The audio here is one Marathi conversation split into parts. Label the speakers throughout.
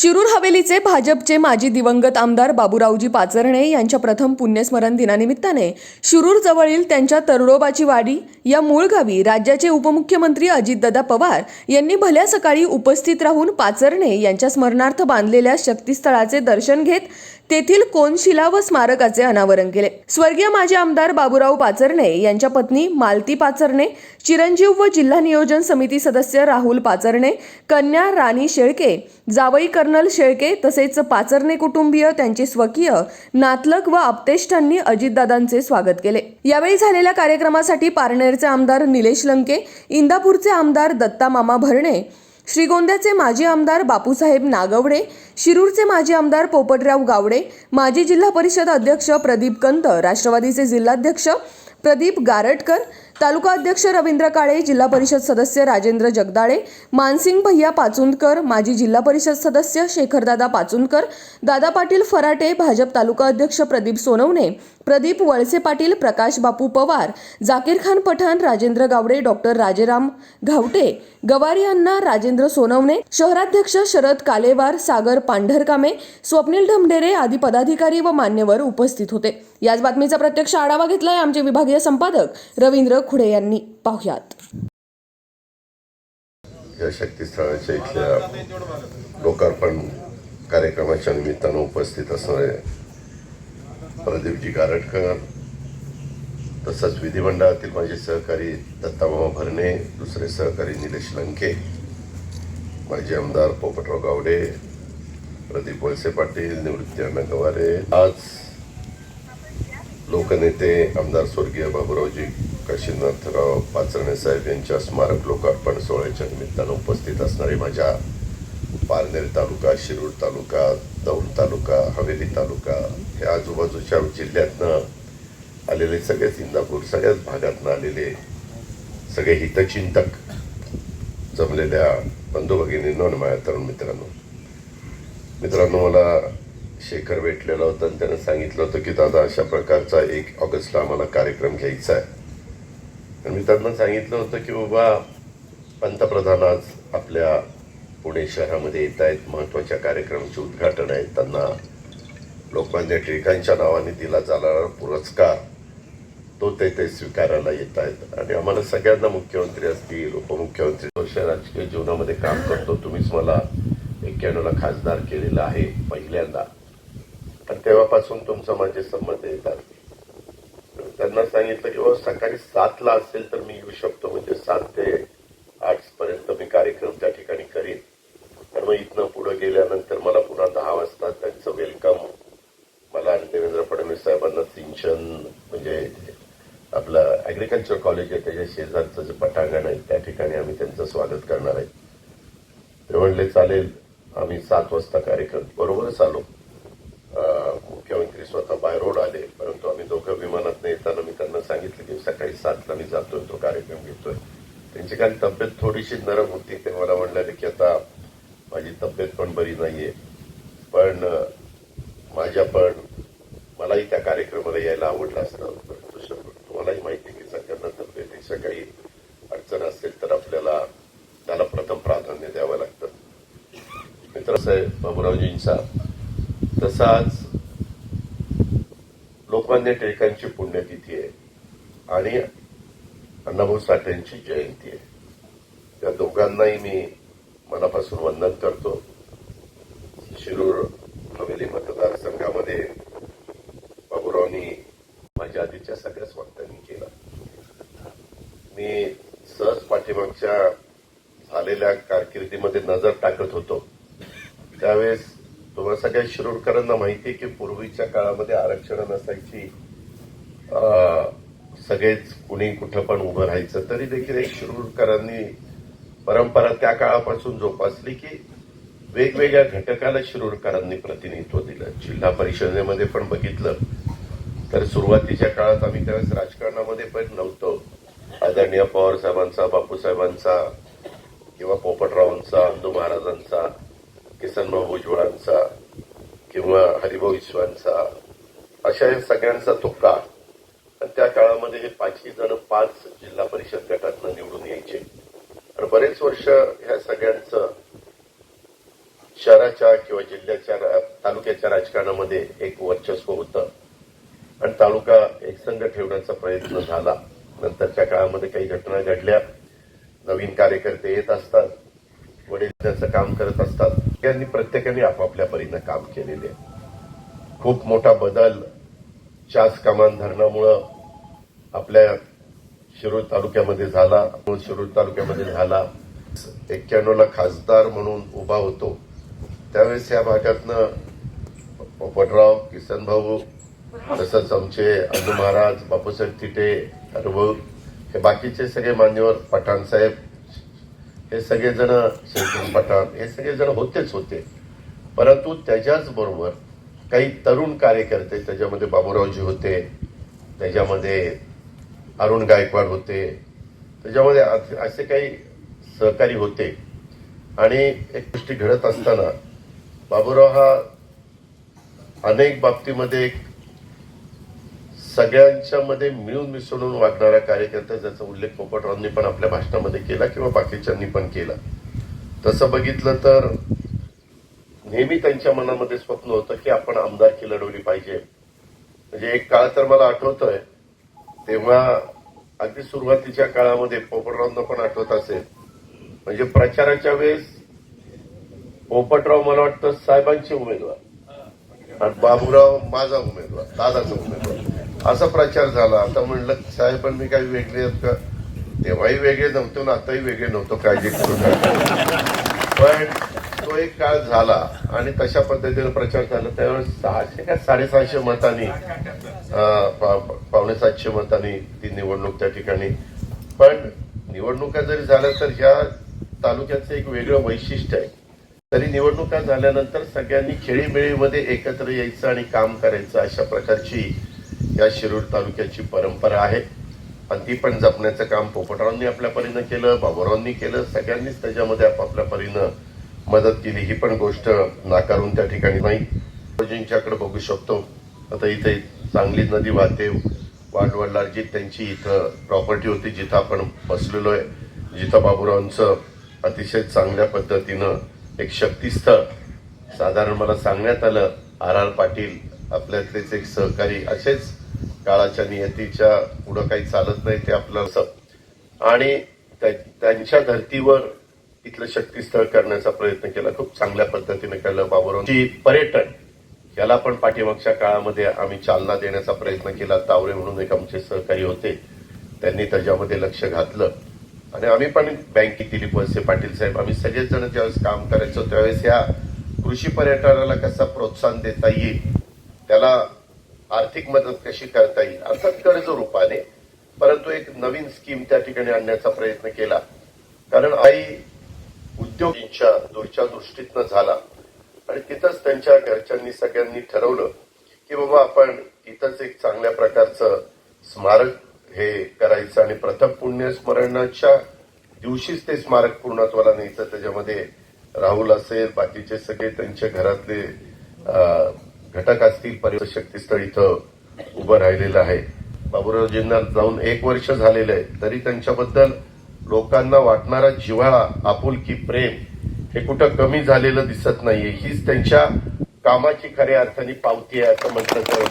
Speaker 1: शिरूर हवेलीचे भाजपचे माजी दिवंगत आमदार बाबूरावजी पाचरणे यांच्या प्रथम पुण्यस्मरण दिनानिमित्ताने शिरूर जवळील त्यांच्या तरोडोबाची वाडी या मूळ गावी राज्याचे उपमुख्यमंत्री अजितदादा पवार यांनी भल्या सकाळी उपस्थित राहून पाचरणे यांच्या स्मरणार्थ बांधलेल्या शक्तीस्थळाचे दर्शन घेत तेथील कोनशिला व स्मारकाचे अनावरण केले। स्वर्गीय माजी आमदार बाबूराव पाचरणे यांच्या पत्नी मालती पाचरणे, चिरंजीव व जिल्हा नियोजन समिती सदस्य राहुल पाचरणे, कन्या राणी शेळके, जावई कर्नल शेळके तसेच पाचरणे कुटुंबीय, त्यांचे स्वकीय, नातलग व आप्तेष्टांनी अजितदादांचे स्वागत केले। यावेळी झालेल्या कार्यक्रमासाठी पारनेरचे आमदार निलेश लंके, इंदापूरचे आमदार दत्ता मामा भरणे, श्रीगोंद्याचे माजी आमदार बापूसाहेब नागवडे, शिरूरचे माजी आमदार पोपटराव गावडे, माजी जिल्हा परिषद अध्यक्ष प्रदीप कंत, राष्ट्रवादीचे जिल्हाध्यक्ष प्रदीप गारटकर, तालुका अध्यक्ष रवींद्र काळे, जिल्हा परिषद सदस्य राजेंद्र जगदाळे, मानसिंग भैया पाचुंदकर, माजी जिल्हा परिषद सदस्य शेखरदादा पाचुंदकर, दादा पाटील फराटे, भाजप तालुका अध्यक्ष प्रदीप सोनवणे, प्रदीप वळसे पाटील, प्रकाश बापू पवार, जाकीर खान पठाण, राजेंद्र गावडे, डॉक्टर राजेराम घावटे, गवारी अण्णा, राजेंद्र सोनवणे, शहराध्यक्ष शरद कालेवार, सागर पांढरकामे, स्वप्नील ढमढेरे आदी पदाधिकारी व मान्यवर उपस्थित होते। याच बातमीचा प्रत्यक्ष आढावा घेतलाय आमचे विभागीय संपादक रवींद्र खुडे यांनी। पाहुयात।
Speaker 2: या शक्तीस्थळाच्या इथल्या लोकार्पण कार्यक्रमाच्या निमित्तानं उपस्थित असणारे प्रदीपजी गारटकर, तसंच विधिमंडळातील माझे सहकारी दत्तामामा भरणे, दुसरे सहकारी निलेश लंके, माजी आमदार पोपटराव गावडे, प्रदीप वळसे पाटील, निवृत्ती अण्णा गवारे, आज लोकनेते आमदार स्वर्गीय बाबूरावजी काशीनाथराव पाचरणे साहेब यांच्या स्मारक लोकार्पण सोहळ्याच्या निमित्तानं उपस्थित असणारे माझ्या पारनेर तालुका, शिरूर तालुका, दौंड तालुका, हवेली तालुका या आजूबाजूच्या जिल्ह्यातनं आलेले सगळेच, इंदापूर सगळ्याच भागातनं आलेले सगळे हितचिंतक जमलेल्या बंधू भगिनींनो आणि माझ्या तरुण मित्रांनो, मला शेखर भेटलेला होता आणि त्यानं सांगितलं होतं की दादा अशा प्रकारचा 1 ऑगस्टला आम्हाला कार्यक्रम घ्यायचा आहे। आणि मी त्यांना सांगितलं होतं की बाबा, पंतप्रधान आज आपल्या पुणे शहरामध्ये येत आहेत, महत्त्वाच्या कार्यक्रमाचे उद्घाटन आहे, त्यांना लोकमान्य टिळकांच्या नावाने दिला जाणारा पुरस्कार तो ते स्वीकारायला येत आहेत। आणि आम्हाला सगळ्यांना, मुख्यमंत्री असतील, उपमुख्यमंत्री, राजकीय जीवनामध्ये काम करतो, तुम्हीच मला 91ला खासदार केलेला आहे पहिल्यांदा, आणि तेव्हापासून तुमचा माझे संबंध येतात। त्यांना सांगितलं की बाबा सकाळी 7ला असेल तर मी येऊ शकतो, म्हणजे 7 ते 8 पर्यंत मी कार्यक्रम त्या ठिकाणी करीन। तर मग इथनं पुढे गेल्यानंतर मला पुन्हा 10 वाजता त्यांचं वेलकम, मला आणि देवेंद्र फडणवीस साहेबांना सिंचन म्हणजे आपलं ऍग्रिकल्चर कॉलेज आहे त्याच्या शेजारचं जे पटांगण आहे त्या ठिकाणी आम्ही त्यांचं स्वागत करणार आहे। ते म्हणले चालेल। आम्ही 7 वाजता कार्यक्रम बरोबरच आलो। मुख्यमंत्री स्वतः बाय रोड आले, परंतु आम्ही दोघं विमानात येताना मी त्यांना सांगितलं की सकाळी 7ला मी जातोय, तो कार्यक्रम घेतोय। त्यांची काही तब्येत थोडीशी नरम होती, ते मला म्हणाले की आता माझी तब्येत पण बरी नाहीये, पण मलाही त्या कार्यक्रमाला यायला आवडलं असतं, परंतु तुम्हालाही माहिती की सगळ्यांना तब्येतीच्या काही अडचण असेल तर आपल्याला त्याला प्रथम प्राधान्य द्यावं लागतं। मित्रसाहेब बाबूरावजींचा तसाच लोकमान्य टिळकांची पुण्यतिथी आहे आणि अण्णाभाऊ साठेंची जयंती आहे। त्या दोघांनाही मी मनापासून वंदन करतो। शिरूर हवेली मतदारसंघामध्ये बाबूरावनी माझ्या आधीच्या सगळ्याच वक्त्यांनी केला। मी सहज पाठीमागच्या झालेल्या कारकिर्दीमध्ये नजर टाकत होतो, त्यावेळेस तुम्हाला सगळ्या शिरूरकरांना माहिती आहे की पूर्वीच्या काळामध्ये आरक्षण नसायची, सगळेच कुणी कुठं पण उभं राहायचं, तरी देखील एक शिरूरकरांनी परंपरा त्या काळापासून जोपासली की वेगवेगळ्या घटकाला शिरूरकरांनी प्रतिनिधित्व दिलं। जिल्हा परिषदेमध्ये पण बघितलं तर सुरुवातीच्या काळात आम्ही त्यावेळेस राजकारणामध्ये पण नव्हतो। आदरणीय पवार साहेबांचा, बापूसाहेबांचा किंवा पोपटरावांचा, अंदू महाराजांचा, किसनभाऊ भुजबळांचा किंवा हरिभाऊ ईश्वरांचा, अशा या सगळ्यांचा तो काळ। आणि त्या काळामध्ये हे 5ही जण 5 जिल्हा परिषद गटातनं निवडून यायचे आणि बरेच वर्ष ह्या सगळ्यांचं शहराच्या किंवा जिल्ह्याच्या तालुक्याच्या राजकारणामध्ये एक वर्चस्व होतं आणि तालुका एकसंघ ठेवण्याचा प्रयत्न झाला. नंतरच्या काळामध्ये काही घटना घडल्या, नवीन कार्यकर्ते येत असतात, वडील त्याचं काम करत असतात. त्यांनी प्रत्येकाने आपापल्या परीनं काम केलेले आहे. खूप मोठा बदल चास कमान धरणामुळं आपल्या शिरूर तालुक्यामध्ये झाला. शिरूर तालुक्यामध्ये झाला 91 ला खासदार म्हणून उभा होतो त्यावेळेस या भागातनं पोपटराव, किसन भाऊ, तसंच आमचे अण्णू महाराज, बापूसाहेब तिटे, हरभाऊ, हे बाकीचे सगळे मान्यवर, पठाण साहेब, हे सगळेजण, शेखर पठाण, हे सगळेजण होतेच होते. परंतु त्याच्याच बरोबर काही तरुण कार्यकर्ते, त्याच्यामध्ये बाबूरावजी होते, त्याच्यामध्ये अरुण गायकवाड होते, त्याच्यामध्ये असे काही सहकारी होते. आणि एक गोष्टी घडत असताना बाबूराव हा अनेक बाबतीमध्ये एक सगळ्यांच्या मध्ये मिळून मिसळून वागणारा कार्यकर्ता, ज्याचा उल्लेख पोपटरावांनी पण आपल्या भाषणामध्ये केला किंवा बाकीच्यांनी पण केला. तसं बघितलं तर नेहमी त्यांच्या मनामध्ये स्वप्न होतं की आपण आमदारकी लढवली पाहिजे. म्हणजे एक काळ तर मला आठवतोय, तेव्हा अगदी सुरुवातीच्या काळामध्ये पोपटरावांना पण आठवत असेल, म्हणजे प्रचाराच्या वेळेस पोपटराव मला वाटतं साहेबांचे उमेदवार आणि बाबूराव माझा उमेदवार, दादाचा उमेदवार, असा प्रचार झाला. आता म्हणलं साहेबांनी काही वेगळे आहेत का? तेव्हाही वेगळे नव्हतो ना आताही वेगळे नव्हतो, काळजी करू नका. पण तो एक काळ झाला आणि तशा पद्धतीने प्रचार झाला. त्यावेळेस 600 का 750 मतांनी, 650 मतांनी ती निवडणूक त्या ठिकाणी. पण निवडणुका जरी झाल्या तर ह्या तालुक्याचं एक वेगळं वैशिष्ट्य आहे. तरी निवडणुका झाल्यानंतर सगळ्यांनी खेळीमेळीमध्ये एकत्र यायचं आणि काम करायचं, अशा प्रकारची या शिरूर तालुक्याची परंपरा आहे. आणि ती पण जपण्याचं काम पोपटरावांनी आपल्या परीनं केलं, बाबूरावांनी केलं. सगळ्यांनीच त्याच्यामध्ये आपापल्या परीनं मदत केली. ही पण गोष्ट नाकारून त्या ठिकाणी नाही. जिंच्याकडे बघू शकतो, आता इथे चांगली नदी वाहते. वाडवडलाजी त्यांची इथं प्रॉपर्टी होती, जिथं आपण बसलेलो आहे, जिथं बाबूरावांचं अतिशय चांगल्या पद्धतीनं एक शक्तीस्थळ, साधारण मला सांगण्यात आलं आर पाटील आपल्यातलेच एक सहकारी, असेच काळाच्या नियतीच्या पुढं काही चालत नाही ते आपलं असं. आणि त्यांच्या धर्तीवर इथलं शक्तीस्थळ करण्याचा प्रयत्न केला, खूप चांगल्या पद्धतीने केलं. बाबूरावांची पर्यटन याला पण पाठीमागच्या काळामध्ये आम्ही चालना देण्याचा प्रयत्न केला. तावरे म्हणून एक आमचे सहकारी होते, त्यांनी त्याच्यामध्ये लक्ष घातलं आणि आम्ही पण बँकेत दिलीप वळसे पाटील साहेब, आम्ही सगळेच जण ज्यावेळेस काम करायचो त्यावेळेस या कृषी पर्यटनाला कसं प्रोत्साहन देता येईल, त्याला आर्थिक मदत कशी करता येईल, अर्थात कर्ज रूपाने, परंतु एक नवीन स्कीम त्या ठिकाणी आणण्याचा प्रयत्न केला. कारण आई उद्योगींच्या दूरच्या दृष्टीतनं झाला आणि तिथंच त्यांच्या घरच्यांनी सगळ्यांनी ठरवलं की बाबा आपण इथंच एक चांगल्या प्रकारचं स्मारक हे करायचं आणि प्रथम पुण्यस्मरणाच्या दिवशीच ते स्मारक पूर्णत्वाला न्यायचं. त्याच्यामध्ये राहुल असेल, बाकीचे सगळे त्यांच्या घरातले घटक असतील. परिवार शक्तीस्थळ इथं उभं राहिलेलं आहे. बाबूरावजींना जाऊन 1 वर्ष झालेलं आहे, तरी त्यांच्याबद्दल लोकांना वाटणारा जिव्हाळा, आपुलकी, प्रेम हे कुठं कमी झालेलं दिसत नाहीये. हीच त्यांच्या कामाची खऱ्या अर्थाने पावती आहे असं म्हटलं तर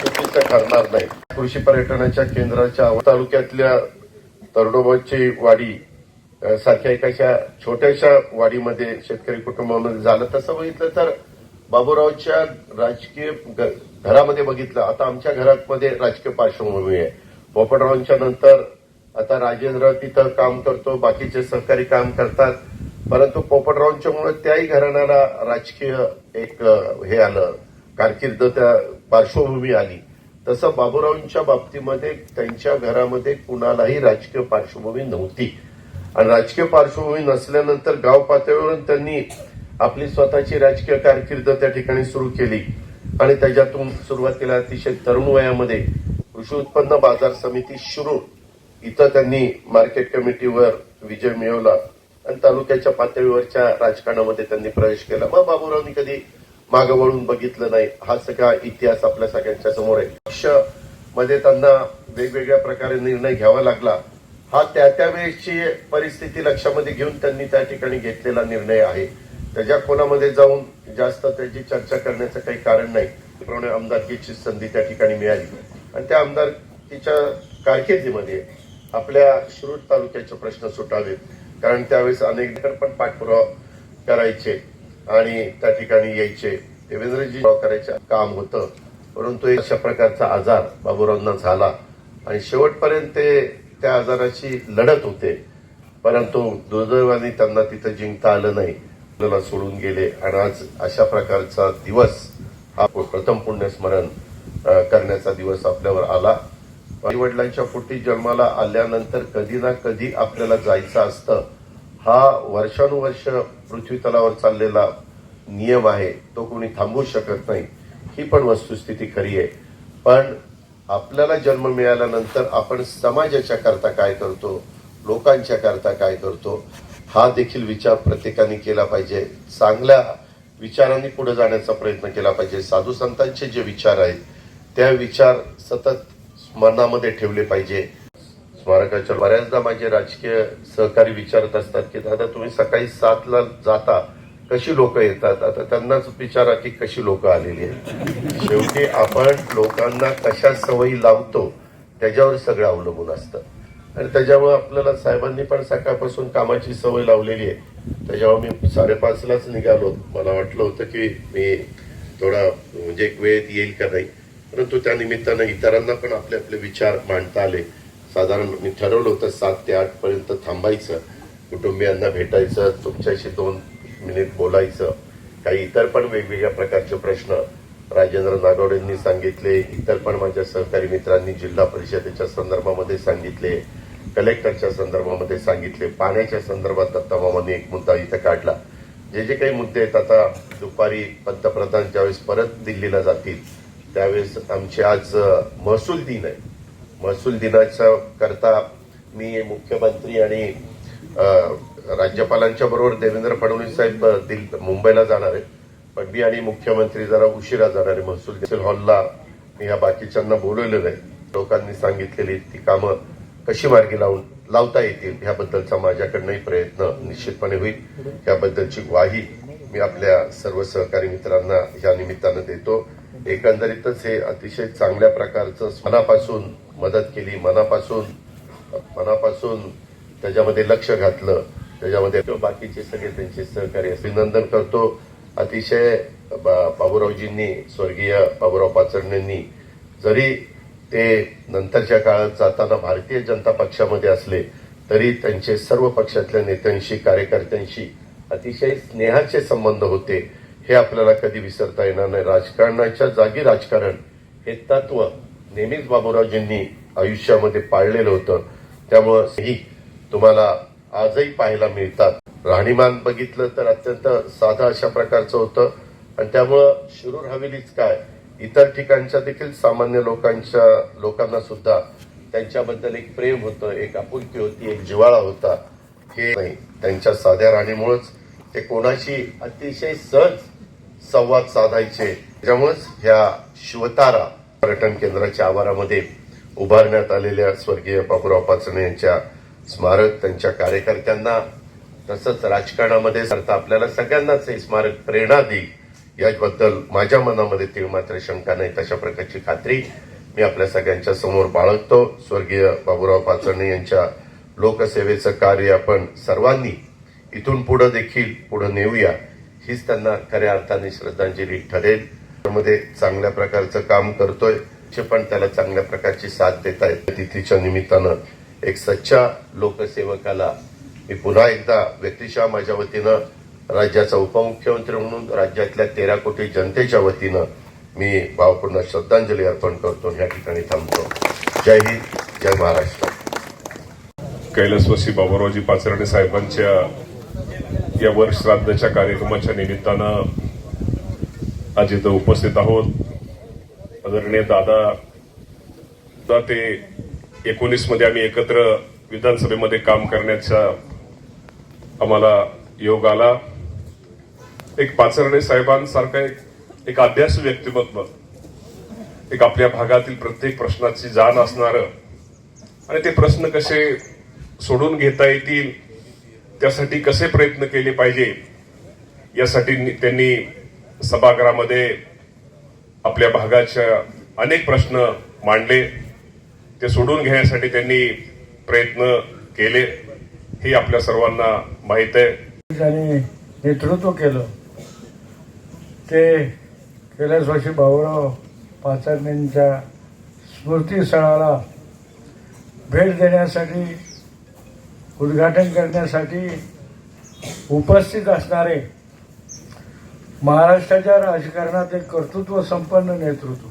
Speaker 2: चुकीचं ठरणार नाही. कृषी पर्यटनाच्या केंद्राच्या तालुक्यातल्या तरडोबाची वाडी सारख्या एकाशा छोट्याशा वाडीमध्ये शेतकरी कुटुंबामध्ये झालं. तसं बघितलं तर बाबूरावच्या राजकीय घरामध्ये बघितलं, आता आमच्या घरामध्ये राजकीय पार्श्वभूमी आहे. पोपटरावांच्या नंतर आता राजेंद्र तिथं काम करतो, बाकीचे सहकारी काम करतात. परंतु पोपटरावांच्यामुळे त्याही घराण्याला राजकीय एक हे आलं, कारकीर्द त्या पार्श्वभूमी आली. तसं बाबूरावांच्या बाबतीमध्ये त्यांच्या घरामध्ये कुणालाही राजकीय पार्श्वभूमी नव्हती आणि राजकीय पार्श्वभूमी नसल्यानंतर गाव पातळीवरून त्यांनी आपली स्वतःची राजकीय कारकीर्द त्या ठिकाणी सुरू केली आणि त्याच्यातून सुरुवातीला अतिशय तरुण वयामध्ये कृषी उत्पन्न बाजार समिती शिरूर इथं त्यांनी मार्केट कमिटीवर विजय मिळवला आणि तालुक्याच्या पातळीवरच्या राजकारणामध्ये त्यांनी प्रवेश केला. मग बाबूरावांनी कधी मागं वळून बघितलं नाही. हा सगळा इतिहास आपल्या सगळ्यांच्या समोर आहे. पक्षामध्ये त्यांना वेगवेगळ्या प्रकारे निर्णय घ्यावा लागला. हा त्या वेळेची परिस्थिती लक्षामध्ये घेऊन त्यांनी त्या ठिकाणी घेतलेला निर्णय आहे. त्याच्या कोणामध्ये जाऊन जास्त त्याची चर्चा करण्याचं काही कारण नाही. त्याप्रमाणे आमदारकीची संधी त्या ठिकाणी मिळाली आणि त्या आमदारकीच्या कारकिर्दीमध्ये आपल्या शिरूर तालुक्याचे प्रश्न सुटावेत, कारण त्यावेळेस अनेक पण पाठपुरावा करायचे आणि त्या ठिकाणी यायचे, देवेंद्रजी करायचे काम होतं. परंतु एक अशा प्रकारचा आजार बाबूरावांना झाला आणि शेवटपर्यंत ते त्या आजाराची लढत होते, परंतु दुर्दैवाने त्यांना तिथं जिंकता आलं नाही, आपल्याला सोडून गेले. आणि आज अशा प्रकारचा दिवस हा प्रथम पुण्यस्मरण करण्याचा दिवस आपल्यावर आला. आई वडिलांच्या पोटी जन्माला आल्यानंतर कधी ना कधी आपल्याला जायचं असतं. हा वर्षानुवर्ष पृथ्वी तलावर चाललेला नियम आहे, तो कोणी थांबवू शकत नाही. ही पण वस्तुस्थिती खरी आहे. पण आपल्याला जन्म मिळाल्यानंतर आपण समाजाच्या करता काय करतो, लोकांच्या करता काय करतो, हा देखील विचार प्रत्येकाने केला पाहिजे. चांगल्या विचारांनी पुढे जाण्याचा प्रयत्न केला पाहिजे. साधू संतांचे जे विचार आहेत त्या विचार सतत मनामध्ये ठेवले पाहिजे. स्मारकाच्या बऱ्याचदा माझे राजकीय सहकारी विचारत असतात की दादा तुम्ही सकाळी 7ला जाता, कशी लोक येतात? आता त्यांनाच विचारा की कशी लोक आलेली आहेत. शेवटी आपण लोकांना कशा सवयी लावतो त्याच्यावर सगळं अवलंबून असतं आणि त्याच्यामुळे आपल्याला साहेबांनी पण सकाळपासून कामाची सवय लावलेली आहे. त्याच्यामुळे मी 5:30लाच निघालो. मला वाटलं होतं की मी थोडा म्हणजे एक वेळेत येईल का नाही, परंतु त्या निमित्तानं इतरांना पण आपले आपले विचार मांडता आले. साधारण मी ठरवलं होतं 7 ते 8 पर्यंत थांबायचं, कुटुंबियांना भेटायचं, तुमच्याशी 2 मिनिट बोलायचं. काही इतर पण वेगवेगळ्या प्रकारचे प्रश्न राजेंद्र नागवडेंनी सांगितले, इतर पण माझ्या सहकारी मित्रांनी जिल्हा परिषदेच्या संदर्भामध्ये सांगितले, कलेक्टरच्या संदर्भामध्ये सांगितले, पाण्याच्या संदर्भात दत्ता मामांनी एक मुद्दा इथं काढला. जे जे काही मुद्दे आहेत, आता दुपारी पंतप्रधान ज्यावेळेस परत दिल्लीला जातील त्यावेळेस आमचे आज महसूल दिन आहे. महसूल दिनाच्या करता मी मुख्यमंत्री आणि राज्यपालांच्या बरोबर देवेंद्र फडणवीस साहेब मुंबईला जाणार आहेत, पण मी आणि मुख्यमंत्री जरा उशिरा जाणार आहे. महसूल हॉलला मी या बाकीच्यांना बोलवलं नाही. लोकांनी सांगितलेली ती कामं कशी मार्गी लावता येतील ह्याबद्दलचा माझ्याकडनंही प्रयत्न निश्चितपणे होईल. याबद्दलची ग्वाही मी आपल्या सर्व सहकारी मित्रांना या निमित्तानं देतो. एकंदरीतच हे अतिशय चांगल्या प्रकारचं मनापासून मदत केली, मनापासून त्याच्यामध्ये लक्ष घातलं, त्याच्यामध्ये बाकीचे सगळे त्यांचे सहकारी अभिनंदन करतो. अतिशय बाबूरावजींनी, स्वर्गीय बाबूराव पाचरणेंनी जरी ते नंतरच्या काळात जाताना भारतीय जनता पक्षामध्ये असले तरी त्यांचे सर्व पक्षातल्या नेत्यांशी, कार्यकर्त्यांशी अतिशय स्नेहाचे संबंध होते. हे आपल्याला कधी विसरता येणार नाही. राजकारणाच्या जागी राजकारण हे तत्व नेहमीच बाबूरावजींनी आयुष्यामध्ये पाळलेलं होतं. त्यामुळं ही तुम्हाला आजही पाहायला मिळतात. राहणीमान बघितलं तर अत्यंत साधा अशा प्रकारचं होतं आणि त्यामुळं शिरूर हवेलीच काय, इतर ठिकाणच्या देखील सामान्य लोकांना सुद्धा त्यांच्याबद्दल एक प्रेम होतं, एक आपुलकी होती, एक जिव्हाळा होता. हे नाही, त्यांच्या साध्या राहणीमुळेच ते कोणाशी अतिशय सहज संवाद साधायचे. त्यामुळेच ह्या शिवतारा पर्यटन केंद्राच्या आवारामध्ये उभारण्यात आलेल्या स्वर्गीय बाबूराव पाचरणे यांच्या स्मारक त्यांच्या कार्यकर्त्यांना तसंच राजकारणामध्ये आपल्याला सगळ्यांनाच हे स्मारक प्रेरणा देईल याबद्दल माझ्या मनामध्ये तीळ मात्र शंका नाही. तशा प्रकारची खात्री मी आपल्या सगळ्यांच्या समोर बाळगतो. स्वर्गीय बाबूराव पाचरणे यांच्या लोकसेवेचं कार्य आपण सर्वांनी इथून पुढे देखील पुढे नेऊया, हीच त्यांना खऱ्या अर्थाने श्रद्धांजली ठरेल. त्यामध्ये चांगल्या प्रकारचं काम करतोय, पण त्याला चांगल्या प्रकारची साथ देत आहेत. तिथीच्या निमित्तानं एक सच्चा लोकसेवकाला मी पुन्हा एकदा व्यक्तिशः माझ्या वतीनं, राज्याचा उपमुख्यमंत्री म्हणून राज्यातल्या 13 कोटी जनतेच्या वतीनं मी भावपूर्ण श्रद्धांजली अर्पण करतो. या ठिकाणी थांबतो. जय हिंद, जय महाराष्ट्र.
Speaker 3: कैलासवासी बाबूरावजी पाचरणे साहेबांच्या या वर्ष श्राद्धाच्या कार्यक्रमाच्या निमित्तानं आज इथं उपस्थित आहोत. आदरणीय दादा ते 19 मध्ये आम्ही एकत्र विधानसभेमध्ये काम करण्याचा आम्हाला योग आला. एक पाचरणे साहेबांसारखा एक अभ्यासू व्यक्तिमत्व, एक आपल्या भागातील प्रत्येक प्रश्नाची जाण असणारं आणि ते प्रश्न कसे सोडून घेता येतील त्यासाठी कसे प्रयत्न केले पाहिजे यासाठी त्यांनी सभागृहामध्ये आपल्या भागाच्या अनेक प्रश्न मांडले, ते सोडून घेण्यासाठी त्यांनी प्रयत्न केले, हे आपल्या सर्वांना माहीत आहे.
Speaker 4: ज्यांनी नेतृत्व केलं ते कैलासवासी बाबूराव पाचरणेंच्या स्मृतीस्थळाला भेट देण्यासाठी, उद्घाटन करण्यासाठी उपस्थित असणारे महाराष्ट्राच्या राजकारणात एक कर्तृत्व संपन्न नेतृत्व.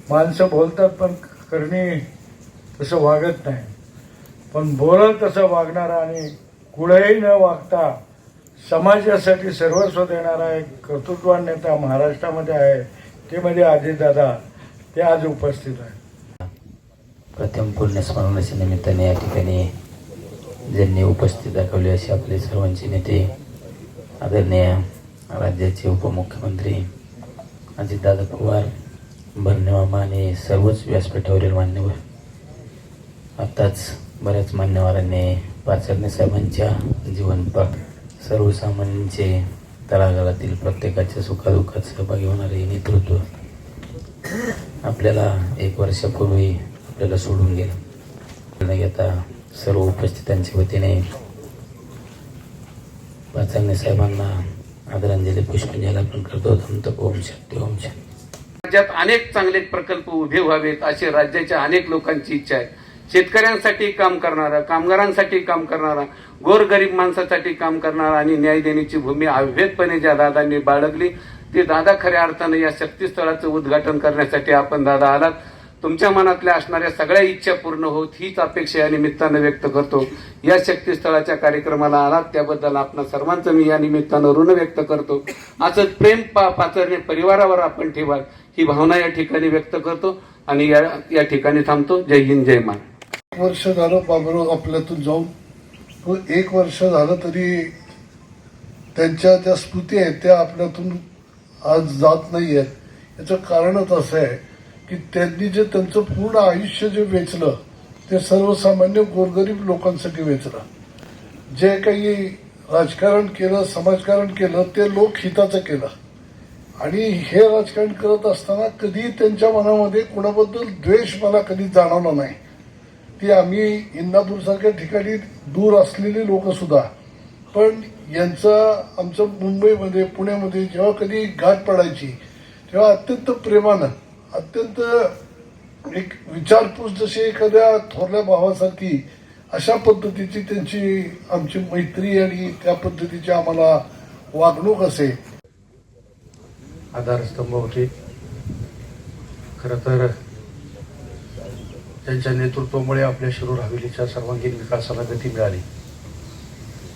Speaker 4: माणसं बोलतात पण करणी तसं वागत नाही, पण बोलल तसं वागणारा आणि कुठेही न वागता समाजासाठी सर्वस्व देणारा एक कर्तृत्वान नेता महाराष्ट्रामध्ये आहे, ते म्हणजे अजितदादा. ते आज उपस्थित आहे.
Speaker 5: प्रथम पुण्यस्मरणाच्या निमित्ताने या ठिकाणी ज्यांनी उपस्थित दाखवले असे आपले सर्वांचे नेते, आदरणीय राज्याचे उपमुख्यमंत्री अजितदादा पवार, भरणेमामा आणि सर्वच व्यासपीठावरील मान्यवर. आत्ताच बऱ्याच मान्यवरांनी पाचरणे साहेबांच्या जीवनपट, सर्वसामान्यांचे तळागाळातील प्रत्येकाच्या सुखादुःखात सहभागी होणारे नेतृत्व आपल्याला 1 वर्षापूर्वी आपल्याला सोडून गेलं. घेता सर्व उपस्थितांच्या वतीने पाचरणे साहेबांना आदरांजली पुष्पांजली अर्पण करतो. ओम शांती, ओम शांती.
Speaker 6: राज्यात अनेक चांगले प्रकल्प उभे व्हावेत अशी राज्याच्या अनेक लोकांची इच्छा आहे. शेतकऱ्यांसाठी काम करणारा, कामगारांसाठी काम करणारा, गोरगरीब माणसासाठी काम करणारा आणि न्याय देण्याची भूमी अभेदपणे ज्या दादांनी बाळगली, ते दादा खऱ्या अर्थानं या शक्तीस्थळाचं उद्घाटन करण्यासाठी आपण दादा आलात. तुमच्या मनातल्या असणाऱ्या सगळ्या इच्छा पूर्ण होत हीच अपेक्षा या निमित्तानं व्यक्त करतो. या शक्तीस्थळाच्या कार्यक्रमाला आलात त्याबद्दल आपणा सर्वांचं मी या निमित्तानं ऋण व्यक्त करतो. असंच प्रेम पाचरणे परिवारावर आपण ठेवाल ही भावना या ठिकाणी व्यक्त करतो आणि या ठिकाणी थांबतो. जय हिंद, जय मान.
Speaker 7: 1 वर्ष झालं बाबूराव आपल्यातून जाऊन, तो 1 वर्ष झालं तरी त्यांच्या ज्या स्मृती आहेत त्या आपल्यातून आज जात नाही आहेत. याचं कारणच असं आहे की त्यांनी जे त्यांचं पूर्ण आयुष्य जे वेचलं ते सर्वसामान्य गोरगरीब लोकांसाठी वेचलं. जे काही राजकारण केलं, समाजकारण केलं ते लोकहिताचं केलं. आणि हे राजकारण करत असताना कधी त्यांच्या मनामध्ये कोणाबद्दल द्वेष मला कधी जाणवला नाही. ती आम्ही इंदापूरसारख्या ठिकाणी दूर असलेली लोक सुद्धा, पण यांचं आमचं मुंबईमध्ये, पुण्यामध्ये जेव्हा कधी गाठ पडायची तेव्हा अत्यंत प्रेमानं, अत्यंत एक विचारपूस, जशी एखाद्या थोरल्या भावासारखी अशा पद्धतीची त्यांची आमची मैत्री आणि त्या पद्धतीची आम्हाला वागणूक असे.
Speaker 4: आधारस्तंभ होते. खरं तर त्यांच्या नेतृत्वामुळे आपल्या शिरूर हवेलीच्या सर्वांगीण विकासाला गती मिळाली.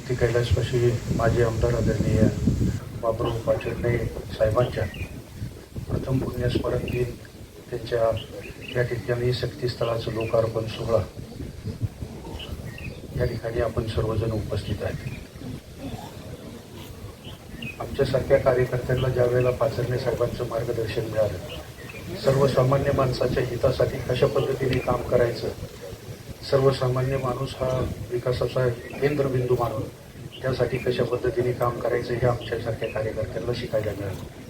Speaker 4: ते कैलासवासी माजी आमदार आदरणीय बाबूराव पाचरणे साहेबांच्या प्रथम पुण्यस्मरण दिन, त्यांच्या या ठिकाणी शक्तीस्थळाचं लोकार्पण सोहळा या ठिकाणी आपण सर्वजण उपस्थित आहेत. आमच्यासारख्या कार्यकर्त्यांना ज्या वेळेला पाचरणे साहेबांचं मार्गदर्शन मिळालं, सर्वसामान्य माणसाच्या हितासाठी कशा पद्धतीने काम करायचं, सर्वसामान्य माणूस हा विकासाचा केंद्रबिंदू मानून त्यासाठी कशा पद्धतीने काम करायचं हे आमच्यासारख्या कार्यकर्त्यांना शिकायला मिळालं.